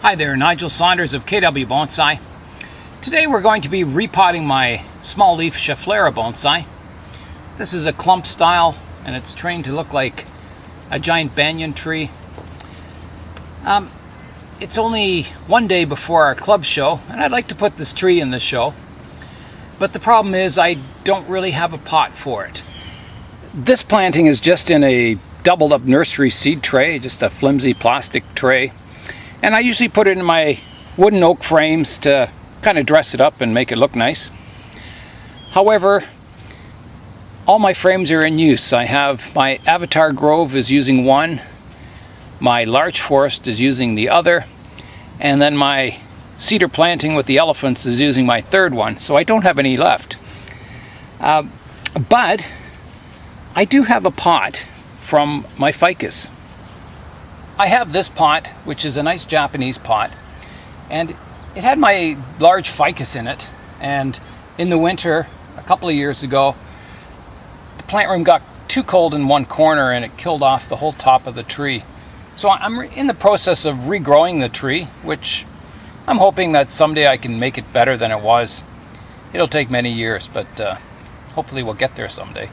Hi there, Nigel Saunders of KW Bonsai. Today we're going to be repotting my small leaf Schefflera bonsai. This is a clump style and it's trained to look like a giant banyan tree. It's only one day before our club show and I'd like to put this tree in the show. But the problem is I don't really have a pot for it. This planting is just in a doubled up nursery seed tray, just a flimsy plastic tray. And I usually put it in my wooden oak frames to kind of dress it up and make it look nice. However, all my frames are in use. I have my Avatar Grove is using one, my Larch Forest is using the other, and then my Cedar Planting with the Elephants is using my third one, so I don't have any left. But I do have a pot from my ficus. I have this pot, which is a nice Japanese pot, and it had my large ficus in it, and in the winter, a couple of years ago, the plant room got too cold in one corner and it killed off the whole top of the tree. So I'm in the process of regrowing the tree, which I'm hoping that someday I can make it better than it was. It'll take many years, but hopefully we'll get there someday.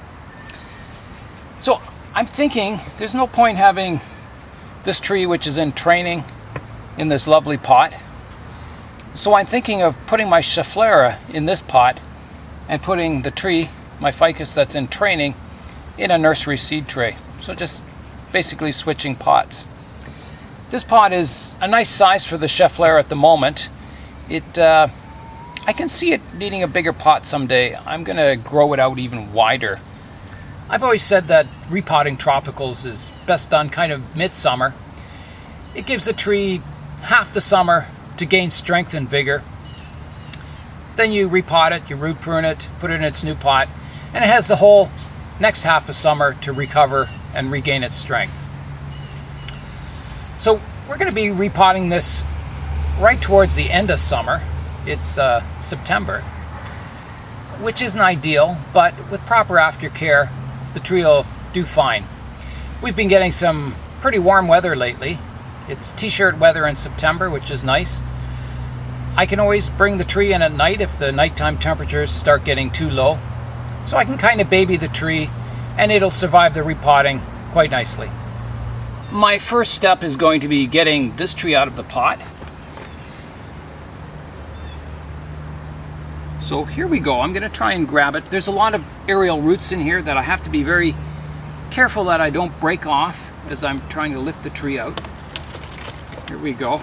So I'm thinking there's no point having this tree, which is in training, in this lovely pot. So I'm thinking of putting my Schefflera in this pot and putting the tree, my ficus that's in training, in a nursery seed tray. So just basically switching pots. This pot is a nice size for the Schefflera at the moment. I can see it needing a bigger pot someday. I'm going to grow it out even wider. I've always said that repotting tropicals is best done kind of midsummer. It gives the tree half the summer to gain strength and vigor. Then you repot it, you root prune it, put it in its new pot, and it has the whole next half of summer to recover and regain its strength. So we're going to be repotting this right towards the end of summer. It's September, which isn't ideal, but with proper aftercare, the tree will do fine. We've been getting some pretty warm weather lately. It's t-shirt weather in September, which is nice. I can always bring the tree in at night if the nighttime temperatures start getting too low. So I can kind of baby the tree and it'll survive the repotting quite nicely. My first step is going to be getting this tree out of the pot. So here we go. I'm going to try and grab it. There's a lot of aerial roots in here that I have to be very careful that I don't break off as I'm trying to lift the tree out. Here we go.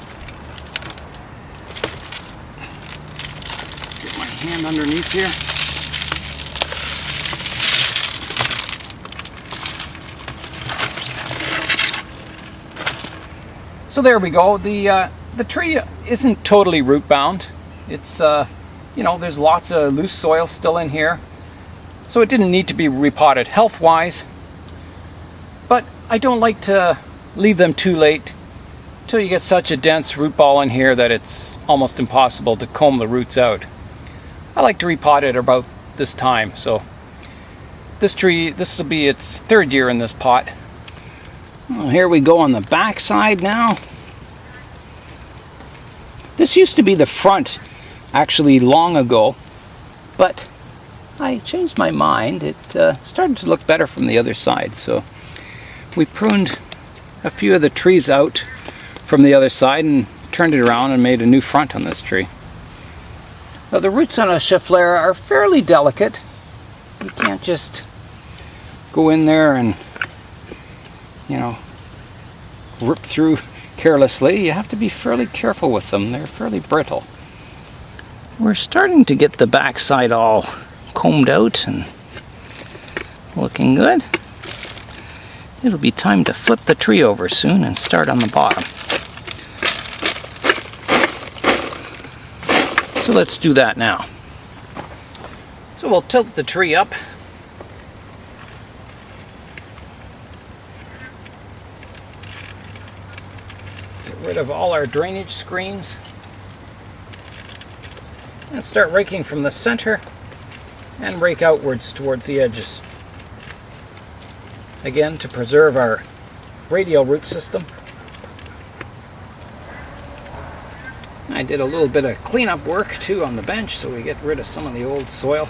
Get my hand underneath here. So there we go. The tree isn't totally root bound. It's you know, there's lots of loose soil still in here, so it didn't need to be repotted health-wise. But I don't like to leave them too late till you get such a dense root ball in here that it's almost impossible to comb the roots out. I like to repot it about this time, so this tree, this will be its third year in this pot. Well, here we go on the back side now. This used to be the front actually long ago, but I changed my mind. It started to look better from the other side, so we pruned a few of the trees out from the other side and turned it around and made a new front on this tree. Now the roots on a Schefflera are fairly delicate. You can't just go in there and, you know, rip through carelessly. You have to be fairly careful with them. They're fairly brittle. We're starting to get the backside all combed out and looking good. It'll be time to flip the tree over soon and start on the bottom. So let's do that now. So we'll tilt the tree up. Get rid of all our drainage screens. And start raking from the center and rake outwards towards the edges. Again, to preserve our radial root system. I did a little bit of cleanup work too on the bench, so we get rid of some of the old soil.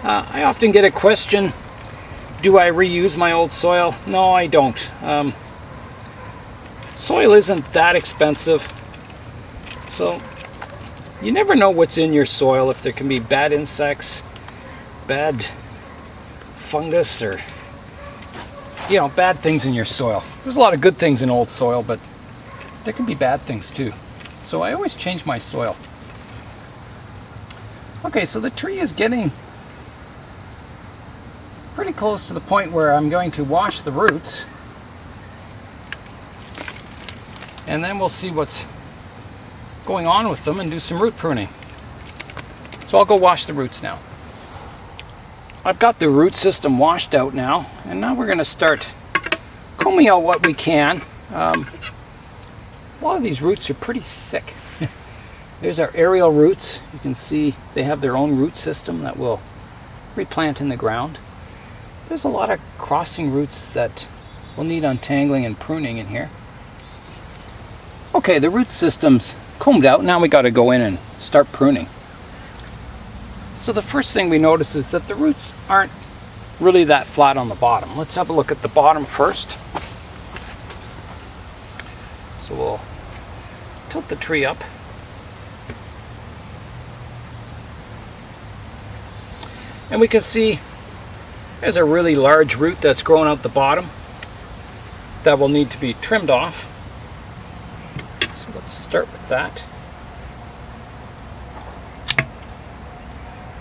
I often get a question, do I reuse my old soil? No, I don't. Soil isn't that expensive, so you never know what's in your soil, if there can be bad insects, bad fungus, or bad things in your soil. There's a lot of good things in old soil, but there can be bad things too. So I always change my soil. Okay, so the tree is getting pretty close to the point where I'm going to wash the roots, and then we'll see what's going on with them and do some root pruning. So I'll go wash the roots now. I've got the root system washed out now, and now we're going to start combing out what we can. A lot of these roots are pretty thick. There's our aerial roots. You can see they have their own root system that will replant in the ground. There's a lot of crossing roots that will need untangling and pruning in here. Okay, the root system's combed out. Now we got to go in and start pruning. So the first thing we notice is that the roots aren't really that flat on the bottom. Let's have a look at the bottom first. So we'll tilt the tree up. And we can see there's a really large root that's growing out the bottom that will need to be trimmed off. So let's start with that.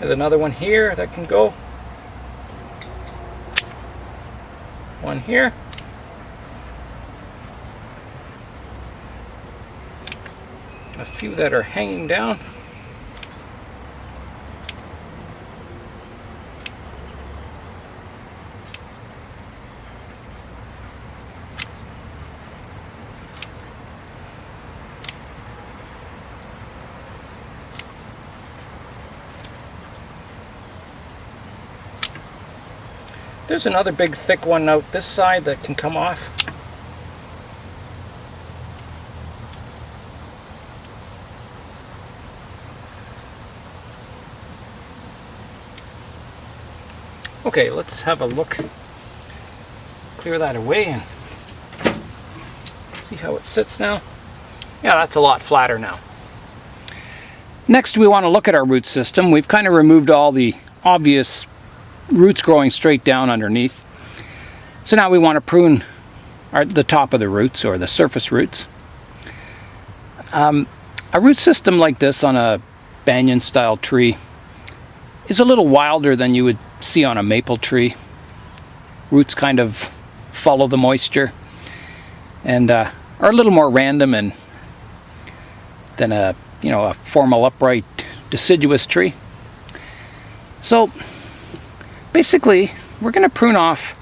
There's another one here that can go. One here. A few that are hanging down. There's another big thick one out this side that can come off. Okay, let's have a look. Clear that away and see how it sits now. Yeah, that's a lot flatter now. Next, we want to look at our root system. We've kind of removed all the obvious roots growing straight down underneath. So now we want to prune the top of the roots, or the surface roots. A root system like this on a banyan style tree is a little wilder than you would see on a maple tree. Roots kind of follow the moisture and are a little more random than a formal upright deciduous tree. So basically, we're going to prune off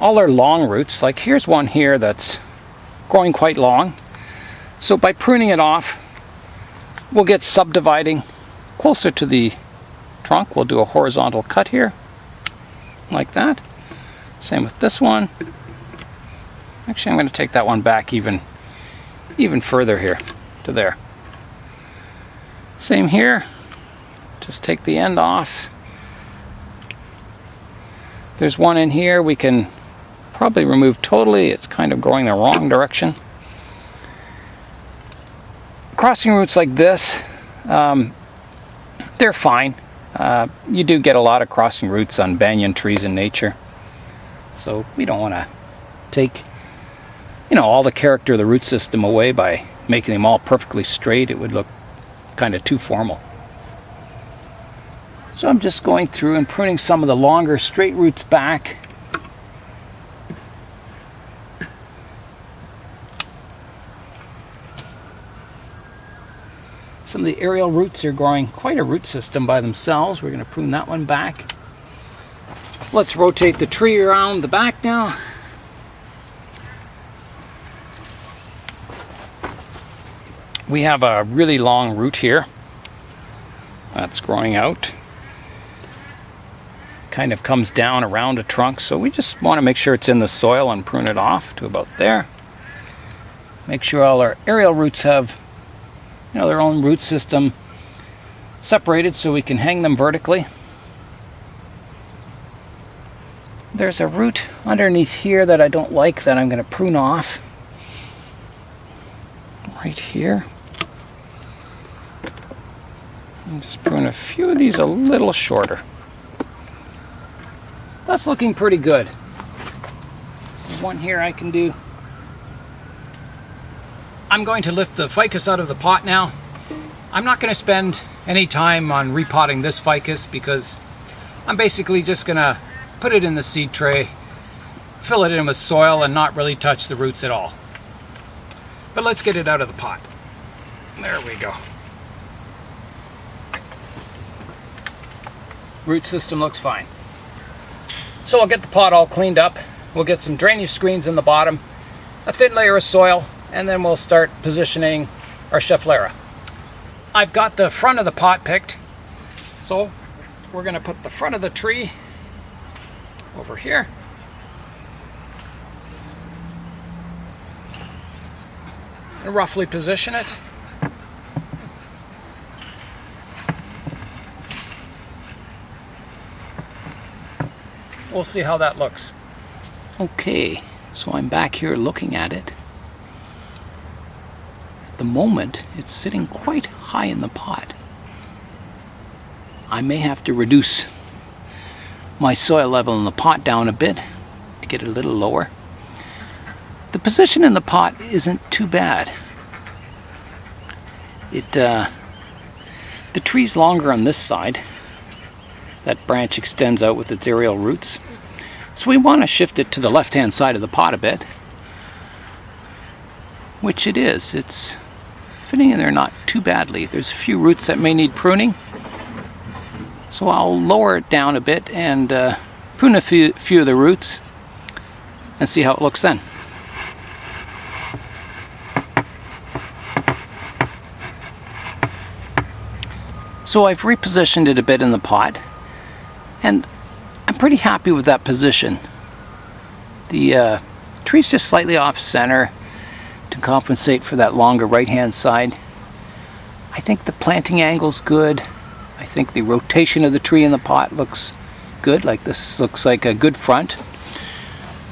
all our long roots. Like here's one here that's growing quite long. So by pruning it off, we'll get subdividing closer to the trunk. We'll do a horizontal cut here, like that. Same with this one. Actually, I'm going to take that one back even further here to there. Same here. Just take the end off. There's one in here we can probably remove totally. It's kind of going the wrong direction. Crossing roots like this, they're fine. You do get a lot of crossing roots on banyan trees in nature. So we don't want to take all the character of the root system away by making them all perfectly straight. It would look kind of too formal. So I'm just going through and pruning some of the longer straight roots back. Some of the aerial roots are growing quite a root system by themselves. We're going to prune that one back. Let's rotate the tree around the back now. We have a really long root here that's growing out. Kind of comes down around a trunk, so we just want to make sure it's in the soil and prune it off to about there. Make sure all our aerial roots have their own root system separated so we can hang them vertically. There's a root underneath here that I don't like that I'm going to prune off. Right here. And just prune a few of these a little shorter. That's looking pretty good. There's one here I can do. I'm going to lift the ficus out of the pot now. I'm not going to spend any time on repotting this ficus because I'm basically just going to put it in the seed tray, fill it in with soil, and not really touch the roots at all. But let's get it out of the pot. There we go. Root system looks fine. So I'll get the pot all cleaned up. We'll get some drainage screens in the bottom, a thin layer of soil, and then we'll start positioning our Schefflera. I've got the front of the pot picked, so we're going to put the front of the tree over here. And roughly position it. We'll see how that looks. Okay, so I'm back here looking at it. At the moment, it's sitting quite high in the pot. I may have to reduce my soil level in the pot down a bit to get it a little lower. The position in the pot isn't too bad. The tree's longer on this side. That branch extends out with its aerial roots. So we want to shift it to the left-hand side of the pot a bit, which it is. It's fitting in there not too badly. There's a few roots that may need pruning, so I'll lower it down a bit and prune a few of the roots and see how it looks then. So I've repositioned it a bit in the pot, and I'm pretty happy with that position. The tree's just slightly off center to compensate for that longer right-hand side. I think the planting angle's good. I think the rotation of the tree in the pot looks good. Like this looks like a good front.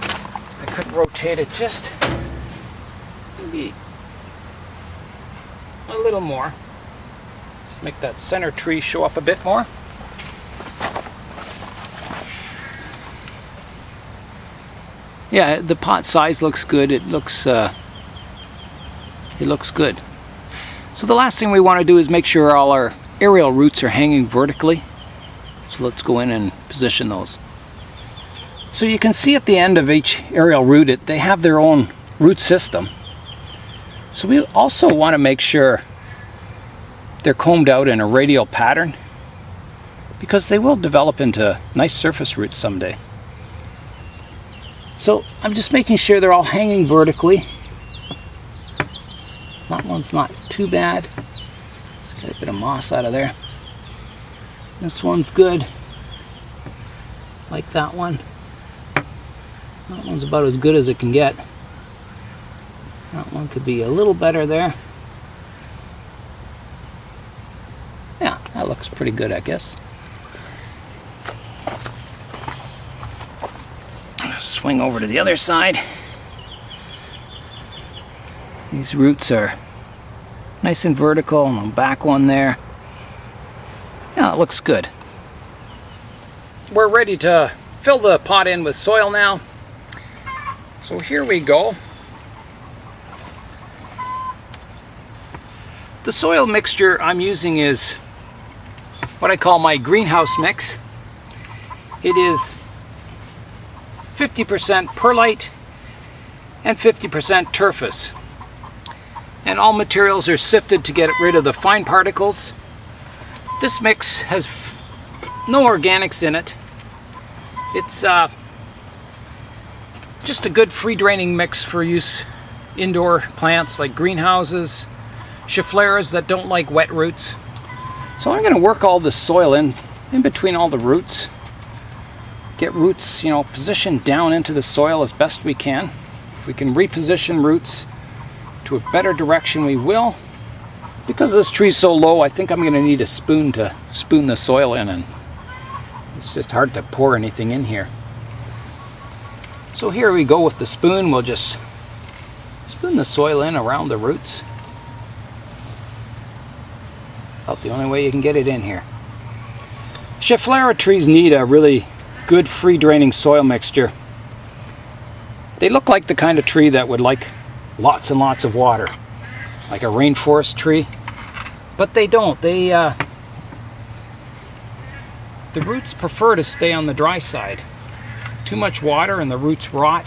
I could rotate it just maybe a little more. Just make that center tree show up a bit more. Yeah, the pot size looks good. It looks good. So the last thing we want to do is make sure all our aerial roots are hanging vertically. So let's go in and position those. So you can see at the end of each aerial root, they have their own root system. So we also want to make sure they're combed out in a radial pattern, because they will develop into nice surface roots someday. So I'm just making sure they're all hanging vertically. That one's not too bad. Let's get a bit of moss out of there. This one's good. Like that one. That one's about as good as it can get. That one could be a little better there. Yeah, that looks pretty good, I guess. Swing over to the other side. These roots are nice and vertical, and the back one there. Yeah, it looks good. We're ready to fill the pot in with soil now. So here we go. The soil mixture I'm using is what I call my greenhouse mix. It is 50% perlite and 50% turfus. And all materials are sifted to get rid of the fine particles. This mix has no organics in it. It's just a good free draining mix for use indoor plants like greenhouses, Scheffleras that don't like wet roots. So I'm going to work all this soil in between all the roots. Get roots, positioned down into the soil as best we can. If we can reposition roots to a better direction, we will. Because this tree's so low, I think I'm going to need a spoon to spoon the soil in, and it's just hard to pour anything in here. So here we go with the spoon. We'll just spoon the soil in around the roots. About the only way you can get it in here. Schefflera trees need a really good free draining soil mixture. They look like the kind of tree that would like lots and lots of water, like a rainforest tree, but they don't. The roots prefer to stay on the dry side. Too much water and the roots rot,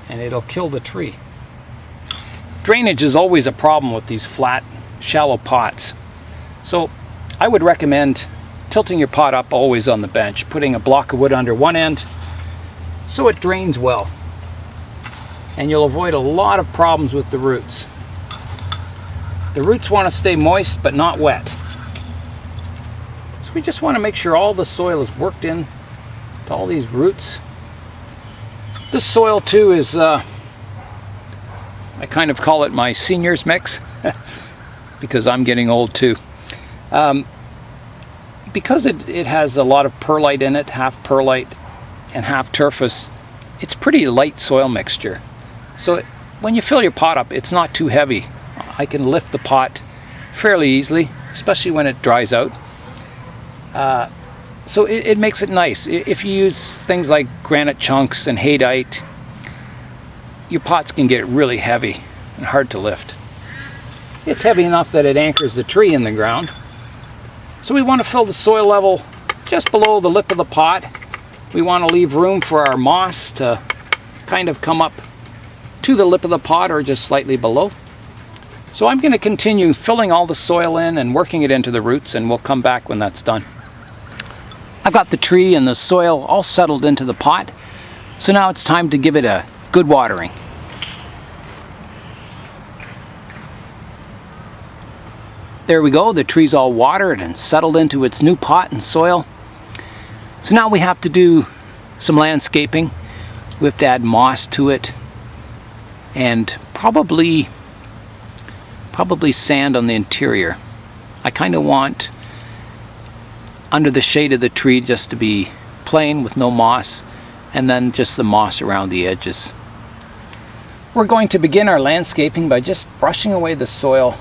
and it'll kill the tree. Drainage is always a problem with these flat, shallow pots. So I would recommend tilting your pot up always on the bench, putting a block of wood under one end so it drains well. And you'll avoid a lot of problems with the roots. The roots want to stay moist but not wet. So we just want to make sure all the soil is worked in to all these roots. This soil too is, I kind of call it my seniors mix because I'm getting old too. Because it has a lot of perlite in it, half perlite and half turfus, it's pretty light soil mixture. So when you fill your pot up, it's not too heavy. I can lift the pot fairly easily, especially when it dries out. So it makes it nice. If you use things like granite chunks and haydite, your pots can get really heavy and hard to lift. It's heavy enough that it anchors the tree in the ground. So we want to fill the soil level just below the lip of the pot. We want to leave room for our moss to kind of come up to the lip of the pot or just slightly below. So I'm going to continue filling all the soil in and working it into the roots, and we'll come back when that's done. I've got the tree and the soil all settled into the pot, so now it's time to give it a good watering. There we go, the tree's all watered and settled into its new pot and soil. So now we have to do some landscaping. We have to add moss to it and probably sand on the interior. I kind of want under the shade of the tree just to be plain with no moss, and then just the moss around the edges. We're going to begin our landscaping by just brushing away the soil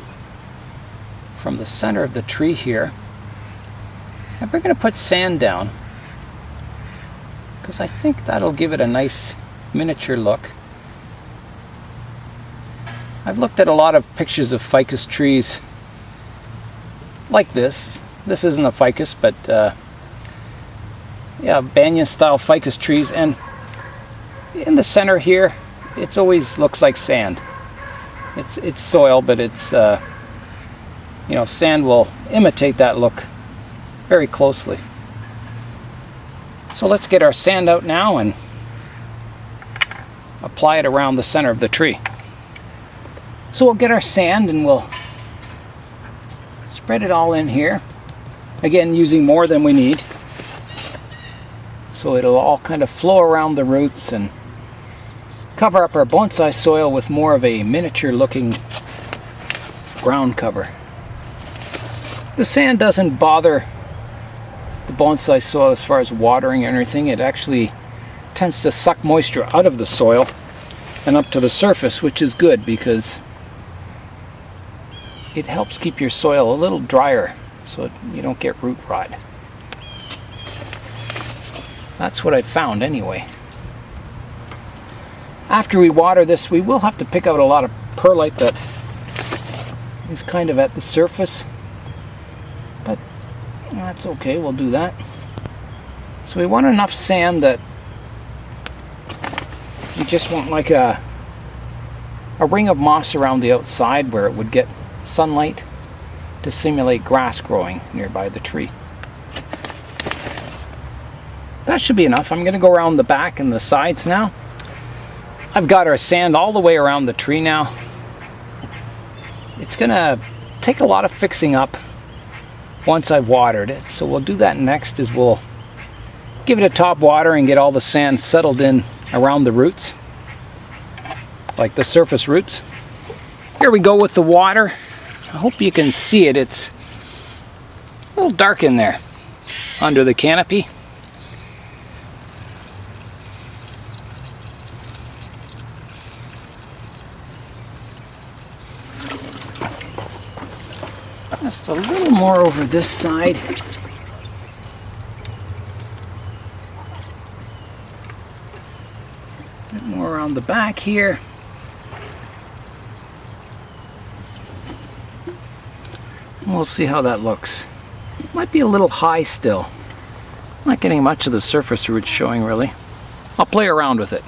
from the center of the tree here. And we're going to put sand down because I think that'll give it a nice miniature look. I've looked at a lot of pictures of ficus trees like this. This isn't a ficus, but yeah, Banyan style ficus trees, and in the center here it always looks like sand. It's soil, but it's you know, sand will imitate that look very closely. So let's get our sand out now and apply it around the center of the tree. So we'll get our sand and we'll spread it all in here. Again, using more than we need. So it'll all kind of flow around the roots and cover up our bonsai soil with more of a miniature looking ground cover. The sand doesn't bother the bonsai soil as far as watering or anything. It actually tends to suck moisture out of the soil and up to the surface, which is good because it helps keep your soil a little drier so you don't get root rot. That's what I found anyway. After we water this, we will have to pick out a lot of perlite that is kind of at the surface, but that's okay, we'll do that. So we want enough sand that we just want like a ring of moss around the outside where it would get sunlight to simulate grass growing nearby the tree. That should be enough. I'm going to go around the back and the sides now. I've got our sand all the way around the tree now. It's going to take a lot of fixing up once I've watered it, so we'll do that next. Is we'll give it a top water and get all the sand settled in around the roots, like the surface roots. Here we go with the water. I hope you can see it. It's a little dark in there under the canopy. Just a little more over this side. A bit more around the back here. We'll see how that looks. Might be a little high still. Not getting much of the surface roots showing really. I'll play around with it.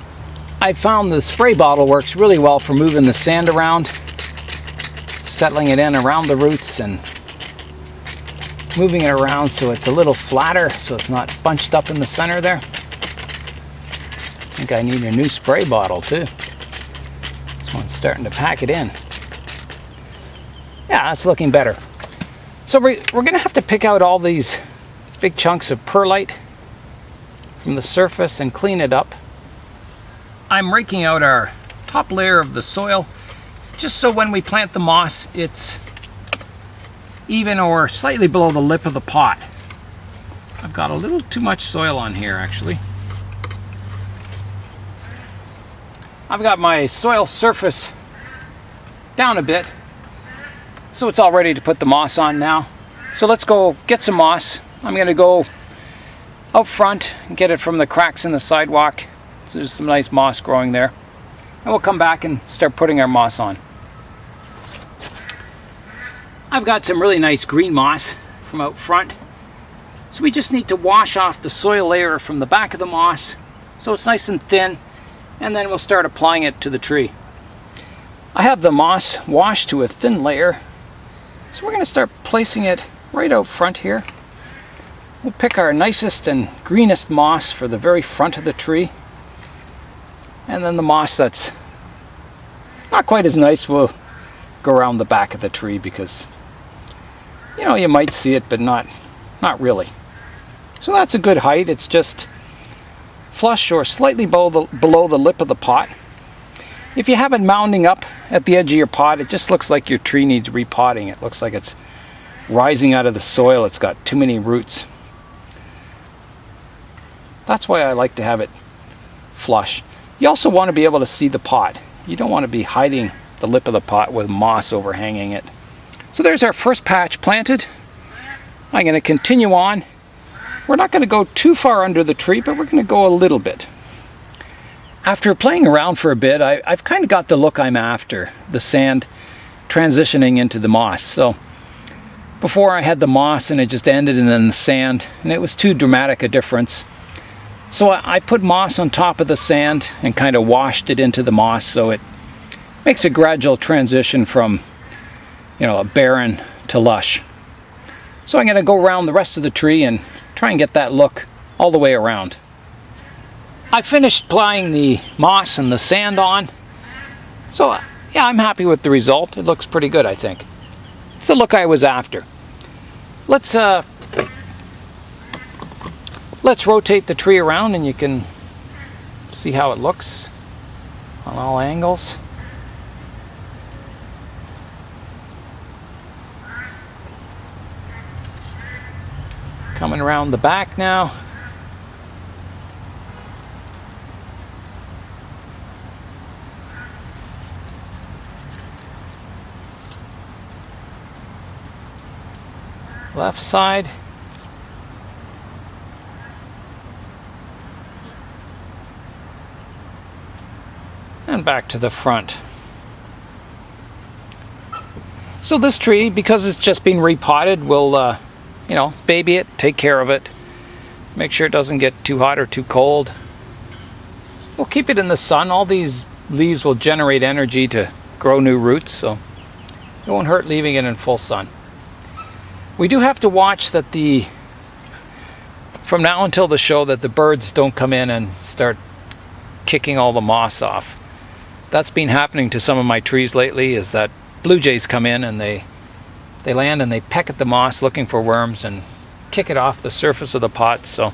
I found the spray bottle works really well for moving the sand around, settling it in around the roots and moving it around so it's a little flatter, so it's not bunched up in the center there. I think I need a new spray bottle too. This one's starting to pack it in. Yeah, that's looking better. So we're going to have to pick out all these big chunks of perlite from the surface and clean it up. I'm raking out our top layer of the soil just so when we plant the moss it's even or slightly below the lip of the pot. I've got a little too much soil on here actually. I've got my soil surface down a bit, so it's all ready to put the moss on now. So let's go get some moss. I'm going to go out front and get it from the cracks in the sidewalk. So there's some nice moss growing there. And we'll come back and start putting our moss on. I've got some really nice green moss from out front. So we just need to wash off the soil layer from the back of the moss so it's nice and thin, and then we'll start applying it to the tree. I have the moss washed to a thin layer, so we're going to start placing it right out front here. We'll pick our nicest and greenest moss for the very front of the tree, and then the moss that's not quite as nice will go around the back of the tree because, you know, you might see it but not really. So that's a good height. It's just flush or slightly below the lip of the pot. If you have it mounding up at the edge of your pot, it just looks like your tree needs repotting. It looks like it's rising out of the soil. It's got too many roots. That's why I like to have it flush. You also want to be able to see the pot. You don't want to be hiding the lip of the pot with moss overhanging it. So there's our first patch planted. I'm going to continue on. We're not going to go too far under the tree, but we're going to go a little bit. After playing around for a bit, I've kind of got the look I'm after, the sand transitioning into the moss. So before I had the moss and it just ended and then the sand, and it was too dramatic a difference. So I put moss on top of the sand and kind of washed it into the moss, so it makes a gradual transition from, you know, a barren to lush. So I'm going to go around the rest of the tree and try and get that look all the way around. I finished applying the moss and the sand on, so yeah, I'm happy with the result. It looks pretty good, I think. It's the look I was after. Let's rotate the tree around and you can see how it looks on all angles. Coming around the back now. Left side. And back to the front. So this tree, because it's just been repotted, we'll you know, baby it, take care of it, make sure it doesn't get too hot or too cold. We'll keep it in the sun. All these leaves will generate energy to grow new roots, so it won't hurt leaving it in full sun. We do have to watch that from now until the show, that the birds don't come in and start kicking all the moss off. That's been happening to some of my trees lately, is that blue jays come in and they land and they peck at the moss looking for worms and kick it off the surface of the pot. So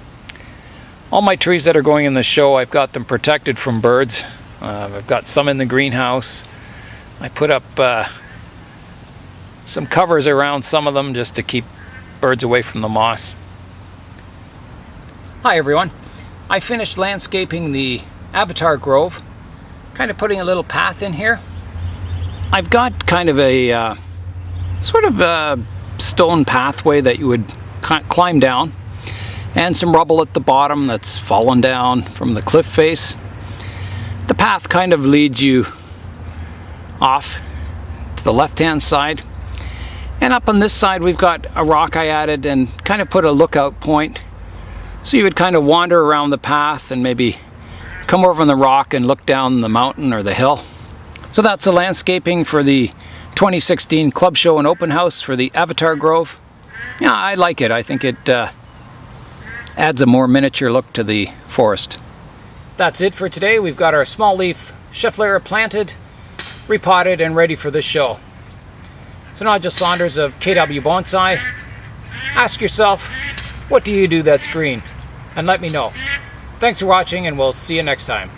all my trees that are going in the show, I've got them protected from birds. I've got some in the greenhouse. I put up some covers around some of them just to keep birds away from the moss. Hi everyone. I finished landscaping the Avatar Grove, kind of putting a little path in here. I've got kind of a sort of a stone pathway that you would climb down, and some rubble at the bottom that's fallen down from the cliff face. The path kind of leads you off to the left hand side, and up on this side we've got a rock I added and kind of put a lookout point, so you would kind of wander around the path and maybe come over on the rock and look down the mountain or the hill. So that's the landscaping for the 2016 Club Show and Open House for the Avatar Grove. Yeah, I like it. I think it adds a more miniature look to the forest. That's it for today. We've got our small leaf Schefflera planted, repotted, and ready for this show. So Nigel Saunders of KW Bonsai. Ask yourself, what do you do that's green? And let me know. Thanks for watching, and we'll see you next time.